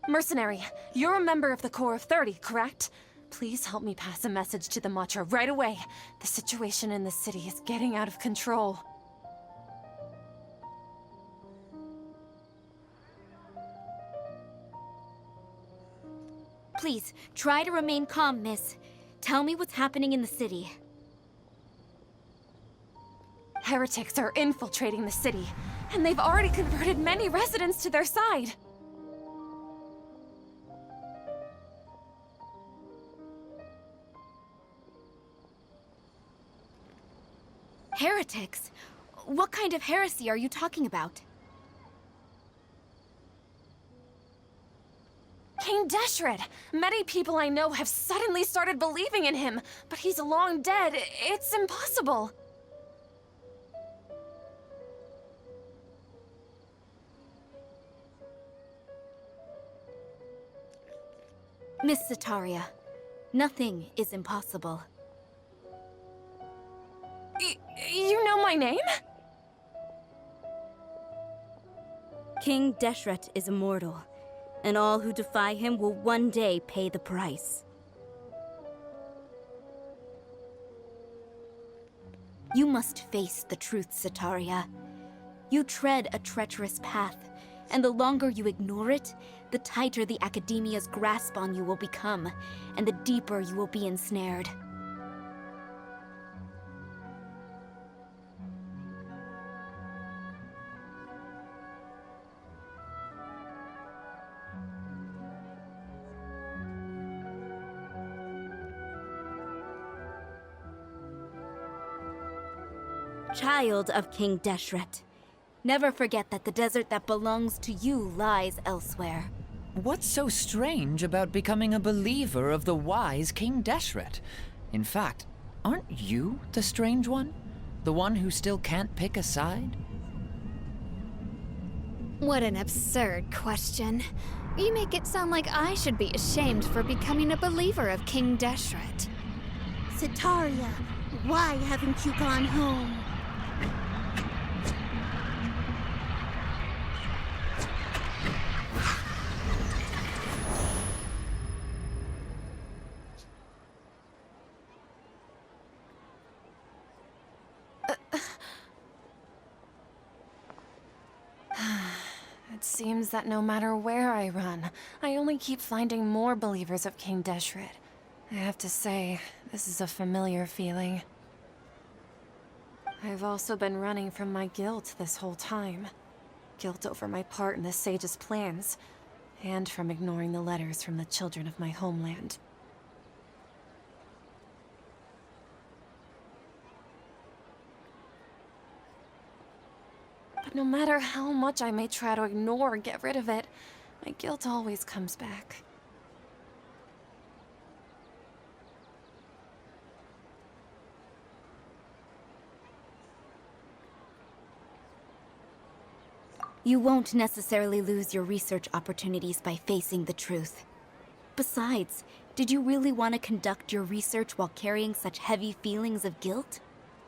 Mercenary, you're a member of the Corps of 30, correct? Please help me pass a message to the Matcha right away. The situation in the city is getting out of control. Please, try to remain calm, miss. Tell me what's happening in the city. Heretics are infiltrating the city, and they've already converted many residents to their side. Heretics? What kind of heresy are you talking about? King Deshret! Many people I know have suddenly started believing in him, but he's long dead. It's impossible. Miss Sataria, nothing is impossible. You know my name? King Deshret is immortal, and all who defy him will one day pay the price. You must face the truth, Sataria. You tread a treacherous path, and the longer you ignore it, the tighter the Academia's grasp on you will become, and the deeper you will be ensnared. Child of King Deshret, never forget that the desert that belongs to you lies elsewhere. What's so strange about becoming a believer of the wise King Deshret? In fact, aren't you the strange one? The one who still can't pick a side? What an absurd question. You make it sound like I should be ashamed for becoming a believer of King Deshret. Sataria, why haven't you gone home? It seems that no matter where I run, I only keep finding more believers of King Deshret. I have to say, this is a familiar feeling. I've also been running from my guilt this whole time. Guilt over my part in the Sage's plans, and from ignoring the letters from the children of my homeland. But no matter how much I may try to ignore or get rid of it, my guilt always comes back. You won't necessarily lose your research opportunities by facing the truth. Besides, did you really want to conduct your research while carrying such heavy feelings of guilt?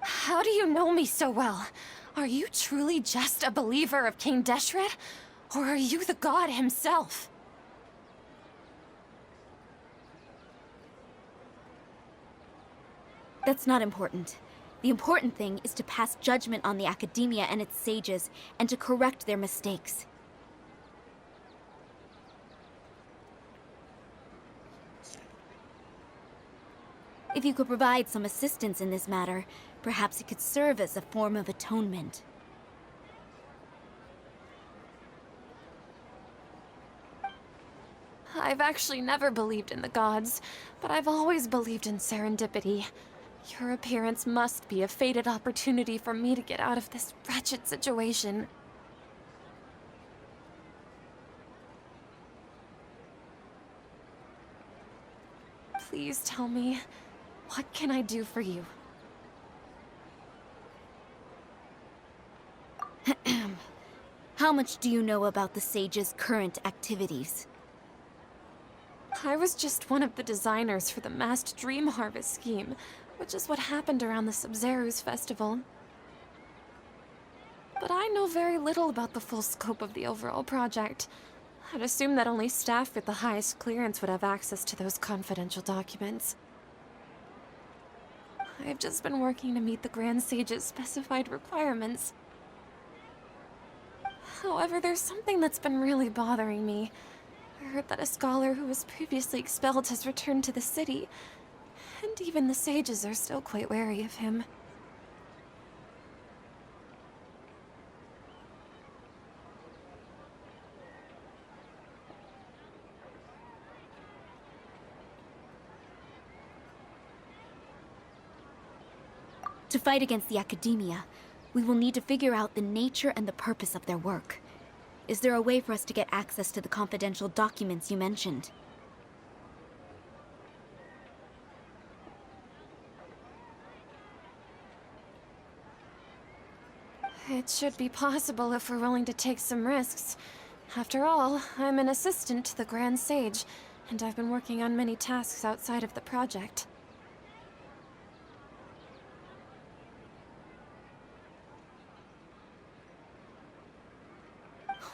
How do you know me so well? Are you truly just a believer of King Deshret? Or are you the god himself? That's not important. The important thing is to pass judgment on the Academia and its sages, and to correct their mistakes. If you could provide some assistance in this matter, perhaps it could serve as a form of atonement. I've actually never believed in the gods, but I've always believed in serendipity. Your appearance must be a fated opportunity for me to get out of this wretched situation. Please tell me, what can I do for you? How much do you know about the Sage's current activities? I was just one of the designers for the massed dream harvest scheme, which is what happened around the Sub-Zeru's festival. But I know very little about the full scope of the overall project. I'd assume that only staff with the highest clearance would have access to those confidential documents. I've just been working to meet the Grand Sage's specified requirements. However, there's something that's been really bothering me. I heard that a scholar who was previously expelled has returned to the city, and even the sages are still quite wary of him. To fight against the Academia, we will need to figure out the nature and the purpose of their work. Is there a way for us to get access to the confidential documents you mentioned? It should be possible if we're willing to take some risks. After all, I'm an assistant to the Grand Sage, and I've been working on many tasks outside of the project.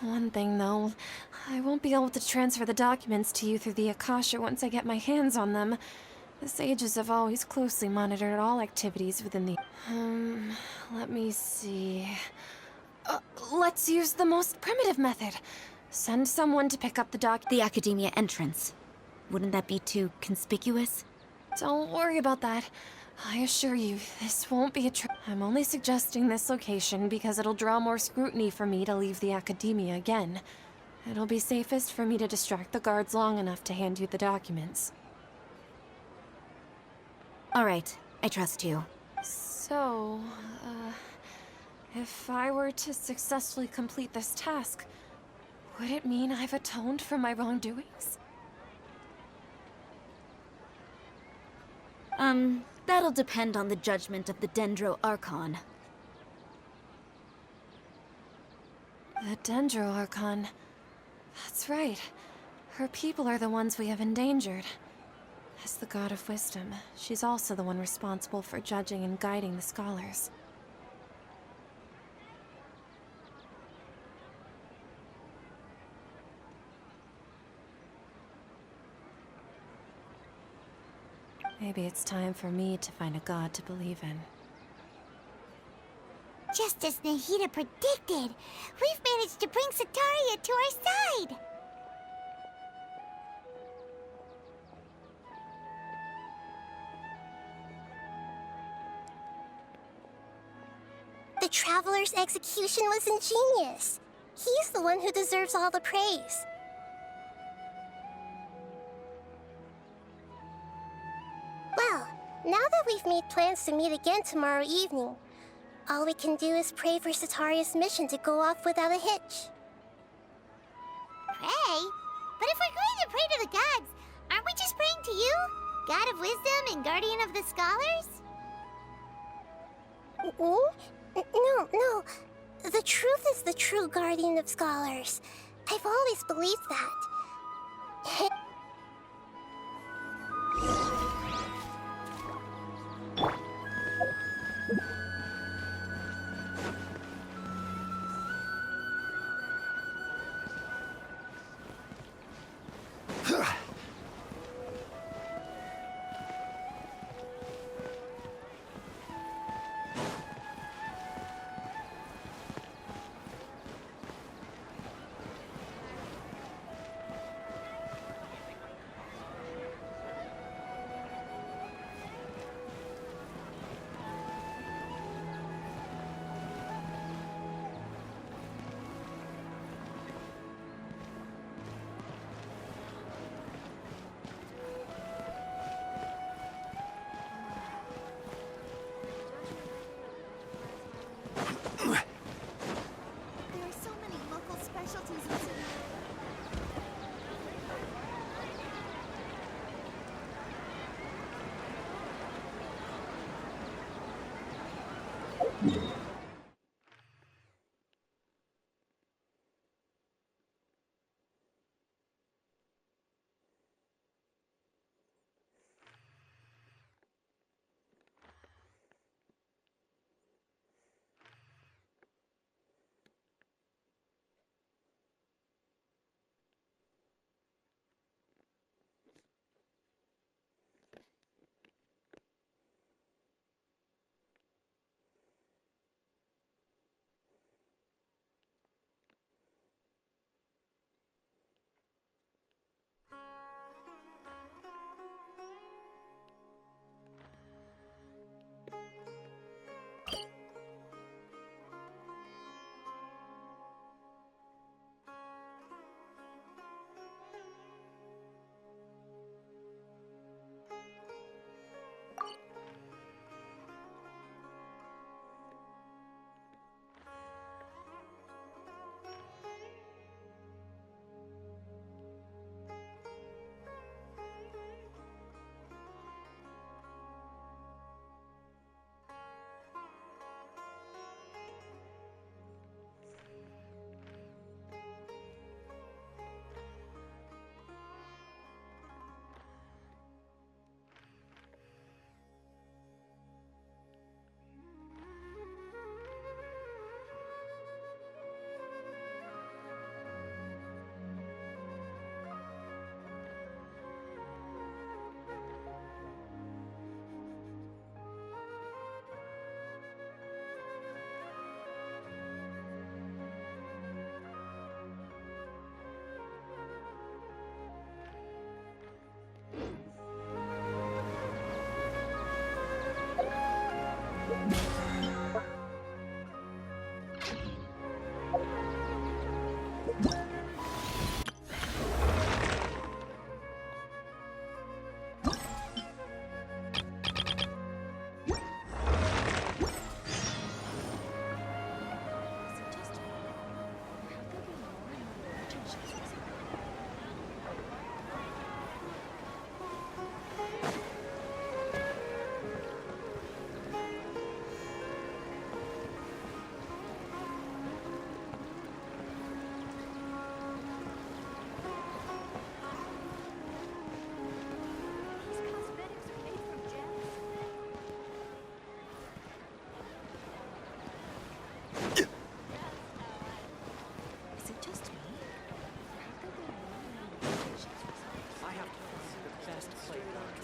One thing, though, I won't be able to transfer the documents to you through the Akasha once I get my hands on them. The sages have always closely monitored all activities within the... let me see... let's use the most primitive method. Send someone to pick up The Academia entrance. Wouldn't that be too conspicuous? Don't worry about that. I assure you, this won't be a I'm only suggesting this location because it'll draw more scrutiny for me to leave the Academia again. It'll be safest for me to distract the guards long enough to hand you the documents. All right, I trust you. So, if I were to successfully complete this task, would it mean I've atoned for my wrongdoings? That'll depend on the judgment of the Dendro Archon. The Dendro Archon. That's right. Her people are the ones we have endangered. As the God of Wisdom, she's also the one responsible for judging and guiding the scholars. Maybe it's time for me to find a god to believe in. Just as Nahida predicted, we've managed to bring Sataria to our side! The Traveler's execution was ingenious. He's the one who deserves all the praise. Well, now that we've made plans to meet again tomorrow evening, all we can do is pray for Sataria's mission to go off without a hitch. Pray? But if we're going to pray to the gods, aren't we just praying to you? God of Wisdom and Guardian of the Scholars? No. The truth is the true Guardian of Scholars. I've always believed that.